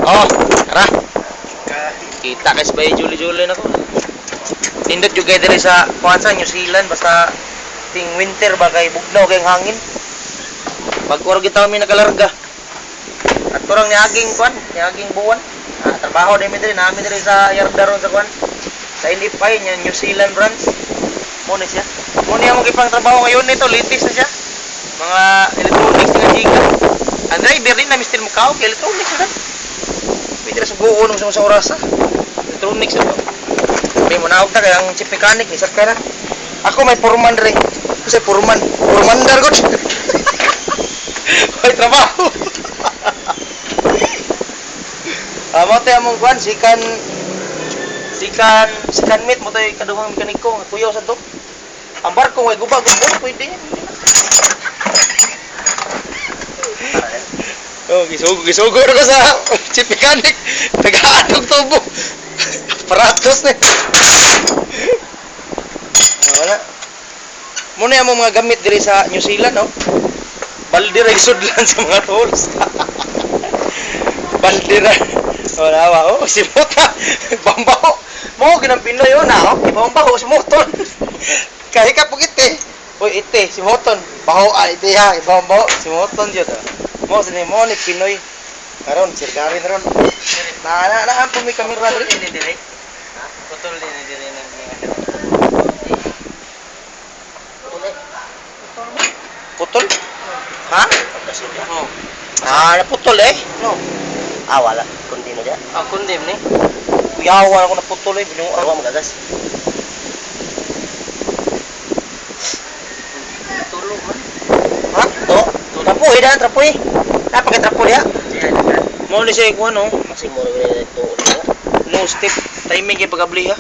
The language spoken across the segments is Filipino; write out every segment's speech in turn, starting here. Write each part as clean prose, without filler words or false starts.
Oh, tara. Kita kay sabay Juli-Juli na ko. Tindot yung kayo diri sa Kwanza, New Zealand, basta ting winter ba kay bugnaw kay hangin. Pag orag kita kami nagalarga. At kurang ni aging kwan, ni aging buwan. Trabaho din mi diri namin diri sa Yardaron sa kwan. Sa Indipay nya New Zealand branch. Mo ni siya. Mo ni among ipang trabaho ngayon nito, litis na siya. Mga electronics nga giga. Ang driver din na Mr. Mukao, kay electronics na. Pwede na subuon sa orasa. Electronics na. May munawag na kaya ang chief mechanic ni Sakara. Ako may foreman rin. Kasi foreman. Foreman dar ko. May trabaho. Mo tayo mong kwan, sikan meet mo tayo kaduhang mekaniko. Kuyaw sa to. Ang barko may guba-gubo. Pwede. Oh, gisugo na ko sa chief mechanic. Nag-aadog tubo. Paratos na. Wala. Muna yung mga gamit diri sa New Zealand, no? Balde ra isudlan sa mga tools. Balde ra. Wala wa. Oh, si Mota. Bambaho. Mo ginang Pinoy yun, na, oh. Bambaho si Moton. Kahit ka pugite. Uy, ite, si Moton. Baho, ite ha. Bambaho, si Moton yun. Mo, mo ni Pinoy. Karon, sirgarin ron. Na po may kamera rin. Hindi dire. Ha? Putol din dire nang putol? Ha? Oh. Naputol eh? No. Wala. Kundin na dyan. Kundim ni. Kuyawan ako naputol eh. Binuang. Awa magagas. Tulog man. Ha? Trapo eh daan, trapo eh. Napakit trapo niya. Mo ni siya ikuha no? Kasi mo rin ito. No step. Timing kay pagabli ha.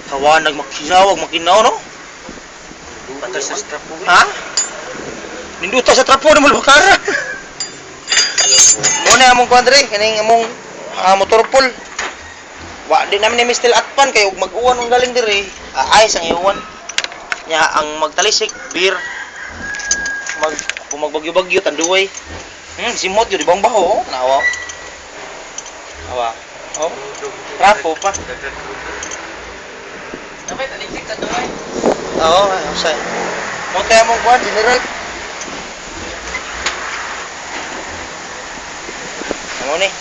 Hawa nagmakinawag, makinaw no? Patay sa trapo. Ha? Ninduta sa trapo na malbakara. Muna among kwadre, kaning among motor pool. Wa di namin ni Mr. Atpan kay mag-uwan ng galing diri. Ayos ang iwan. Nya ang magtalisik, beer. Magbagyo-bagyo tanduay. Simot yun, ibang baho, nawa. Awa. Oh. Trapo pa. Dapat talisik tanduay. Oo, say. Mo tayo mong kwan, general. Ano ni?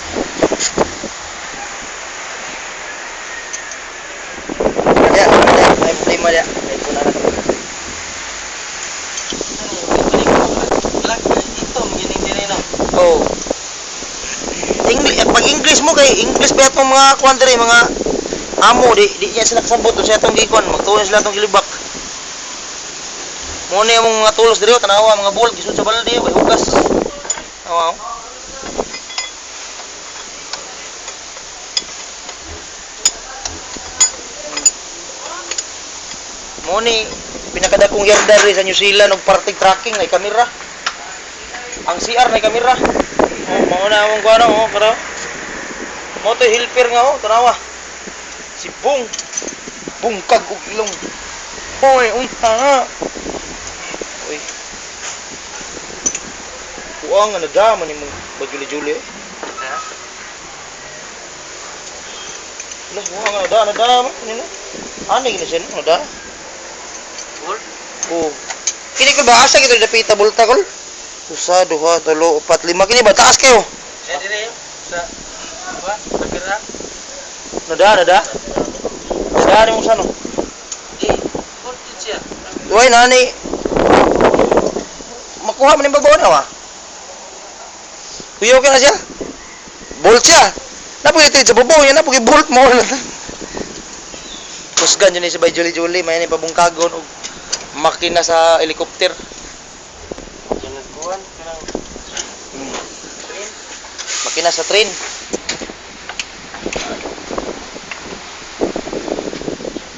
Ay madya. Ay puna na kami. Ito, magining din no. Oh. Pag English mo kay English pa itong mga kwan diri, mga amo di niya sila kasabot sa atong gikon, magtuon sila atong gilibak. Mo ni among mga tulos diri tanawa mga bol gisud sa balde way hugas. Aw. Mo ni pinakadakong yardar sa New Zealand og party tracking ay kamera. Ang CR may kamera. Oh, mao na among kuno oh, pero mo to helper nga oh, tanawa. Si bungkag og ilong. Hoy, unta. Uy. Kuang nga nadaman imong baguli-juli. Ha? Lah, kuang nga nadaman nino. Ani gina siya nada. Bul? Oh. Kini ko ba asa kita dapita bulta kol? Usa, duha, tulo, upat, lima kini ba taas kayo? Sa dire sa apa? Kamera. Nada. Nada mo sa no. Uy, nani. Makuha man yung babaw na, wa? Kuyaw ka na siya? Bolt siya. Napagitid sa babaw yan, napag-bolt mo. Kusgan yun si Bay Juli-Juli, may yung pabungkagon o makina sa helicopter. Makina sa train.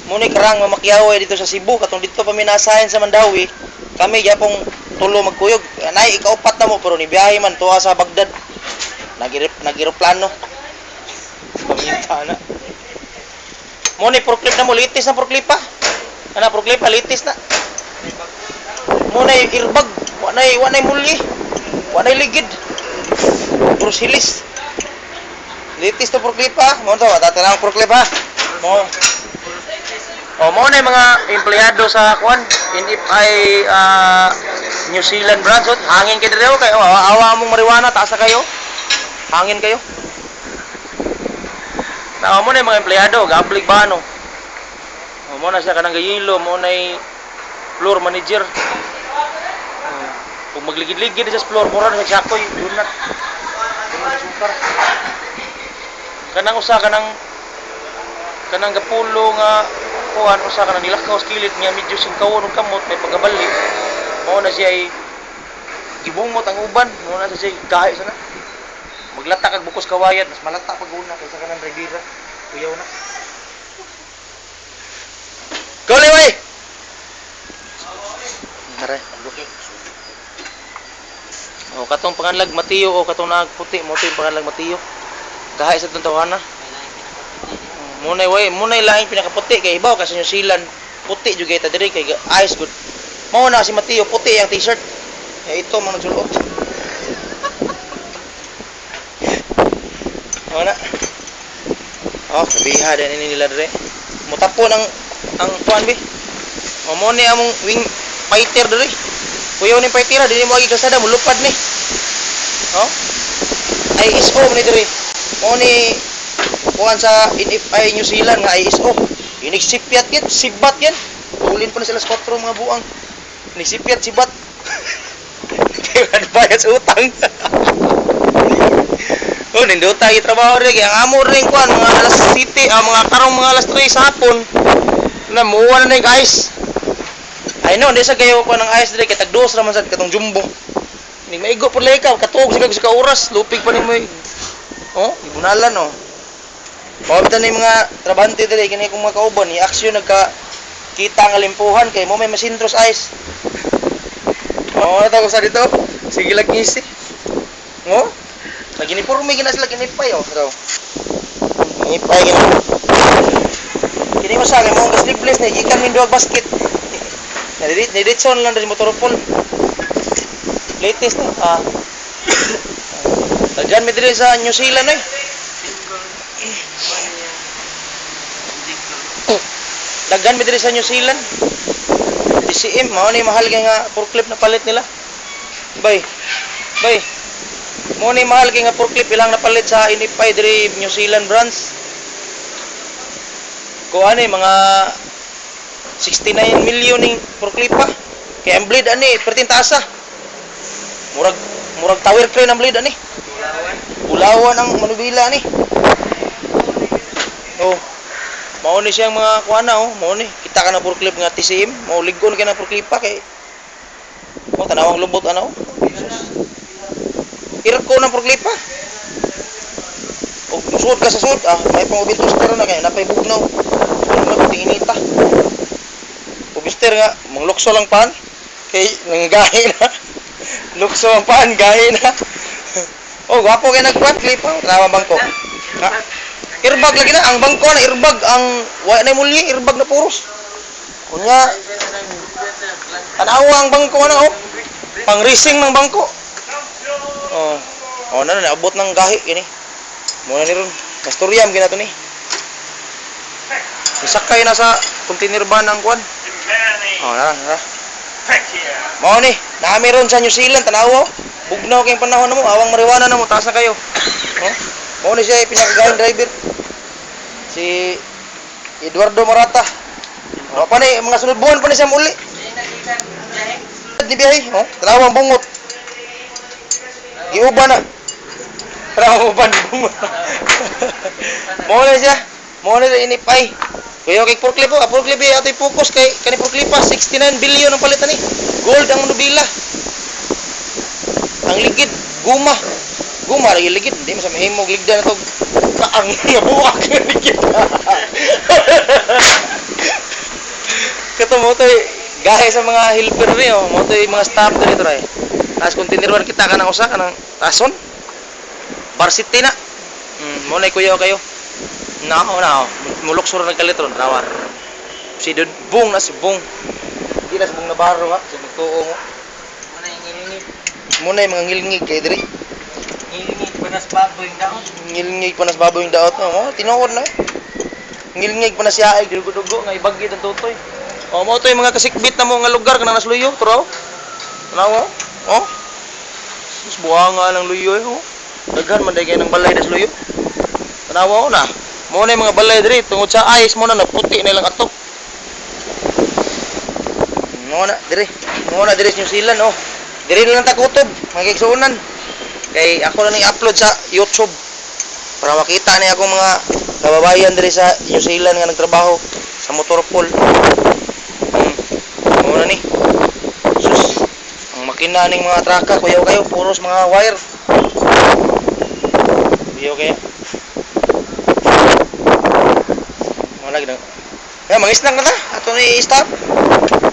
Muna karang mamakyaway dito sa Cebu, katong dito pa minasahin sa Mandawi, kami yapong tulo magkuyog. Nay, ikaupat na mo, pero nibiyahe man, tuwa sa Baghdad. Nag-aeroplano. Paminta na. Muna, forklift na mo, litis na forklift pa. Forklift pa, litis na. Muna, airbag, wanay muli, wanay ligid. Puro silis. Latest to forklift ha. Mo to, tatanang forklift ha. Mo. Mo na yung mga empleyado sa kuan, NFI New Zealand branch. Hangin kayo dito kayo. Awa mong marijuana, taas na kayo. Hangin kayo. Mo na yung mga empleyado, gaplig ba ano? Mo na siya kanang gayilo, mo na yung floor manager. Kung magligid-ligid sa floor, mura na sa sakoy, doon na. Sukar. Kanang usa kanang gapulo nga kuan usa kanang nilakaw sa kilid nga medyo singkawon og kamot may pagabali. Mao na siya ay gibungot ang uban, mao na siya gahi sana. Maglatak kag bukos kawayan, mas malata pag una kaysa kanang Rivera. Kuyaw na. Go Lewi. Nare, okay. Katong panganlag Matiyo o katong nagputi mo to yung panganlag Matiyo. Gahay sa tuntawana. Munay laing pinakaputi kay ibaw kasi New Zealand puti jud ta diri kay ice good. Mao na si Matiyo puti ang t-shirt. Ito mga nagsulot. Mao na. Kabiha din nila dire. Mutapon ang kuan bi. Mo ni among wing fighter dire. Kuyaw ni fighter dili mo agi kasada mulupad ni. ISO ni dire. Mo ni kuan sa NFI New Zealand nga ISO. Inigsipyat gid, sibat yan. Tulin pa na sila sa 4 mga buang. Nisipyat sibat. Kaya bayad sa utang. Nindota yung trabaho rin. Kaya ang amo rin kuan, mga alas 7, mga karong mga alas 3 sa hapon. Muwa na yung ice. Ay no, hindi sa kayo ko ng ice rin. Kaya tagdos naman sa katong jumbo. Hindi maigo po lang ikaw. Katuog sila sa kauras. Lupig pa ni mo. Ibunalan Mawabitan na yung mga trabante dali, kini kong mga kauban, i-aksyon nagkakita ang alimpuhan, kay mo may masintros ice. Natago sa dito, sige lang ngisi. Naginiporme gina sila, ginipay Ginipay gina. Kini mo sa akin, mo ang sleeveless na, ikan minduag basket. Niditson lang dari motoropol. Latest na, Tagan mi diri sa New Zealand Dagan mi diri sa New Zealand. TCM mao ni mahal kay nga forklift na palit nila. Bay. Mao ni mahal kay nga forklift ilang napalit sa NFI diri New Zealand branch. Ko mga 69 million ning forklift pa. Kay ang blade pertin taasa. Murag tower crane ang blade Bulawan ang manubila Mao ni siyang mga kuana mao ni kita ka na forklift nga TCM, mao ligon ka na forklift pa kay tanawang lubot Irap ko ng forklift pa. Suod ka sa suod, may pangubitos pero na kay napay bugnaw. Suod na kuting inita. Ubister nga manglukso lang pan kay nanggahi na. Lukso ang pan, gahi na. Gwapo kay nagkuan clip trawa bangko. Irbag lagi na ang bangko na irbag ang wa na muli irbag na puros. Kunya tanawa ang bangko na pang racing ng bangko. Na abot ng gahi kini. Muna ni ron. Kastoryam gina to ni. Isakay na sa container van ang kuan. Nara. Mao ni, nami ron sa New Zealand tanawa. Bugnaw kay panahon namo, awang marijuana namo, taas na kayo. Mao ni siya pinakagahing driver. Si Eduardo Morata. Pa ni mga sunod buwan pa ni siya muli. Di biyahe, talawang bungot. Giuban na. Talawang bungot. Mao ni siya. Mao ni inipay. Kaya kay forklift forklift atoy focus kay kani forklift 69 billion ang palitan ni. Gold ang manubila. Ang ligid, guma lagi ligid, hindi mo sa mahimog ligda na to kaang nga buwak nga ligid. Kato mo to gahe sa mga helper ni mo to mga staff dito ray. Tapos kontinuan kita kanang usa kanang tason. Varsity na. Mo na kuya kayo. Nako. Mulok sura nagkalitron rawar. Si Bung na si Bung. Di na si Bung Navarro si tuo mo. Muna yung mga ngilingig kay diri. Ngilingig pa. panas baboy daot. Ngilingig pa nas baboy yung daot. Oh, tinuod na. Ngilingig pa na siya ay dugo-dugo nga ibagit ang tutoy. Oh, mo to yung mga kasikbit na mo nga lugar kanang nasluyo, tro. Tanaw oh. Sus buanga ng luyo eh, oh. Daghan man kay ng balay des luyo. Tanaw na. Mo na yung mga balay diri tungod sa ice mo na naputi na lang atok. Mo na diri. Mo na diri sa New Zealand oh. Diri na lang ta kutob, magigsuunan. Kay ako na ni-upload sa YouTube para makita ni akong mga kababayan diri sa New Zealand nga nagtrabaho sa motorpool. Muna ni. Sus. Ang makina ning mga traka kuyaw kayo puros mga wire. Kuyaw kaya. Wala gid. Kaya mangisnak na ta. Ato ni stop.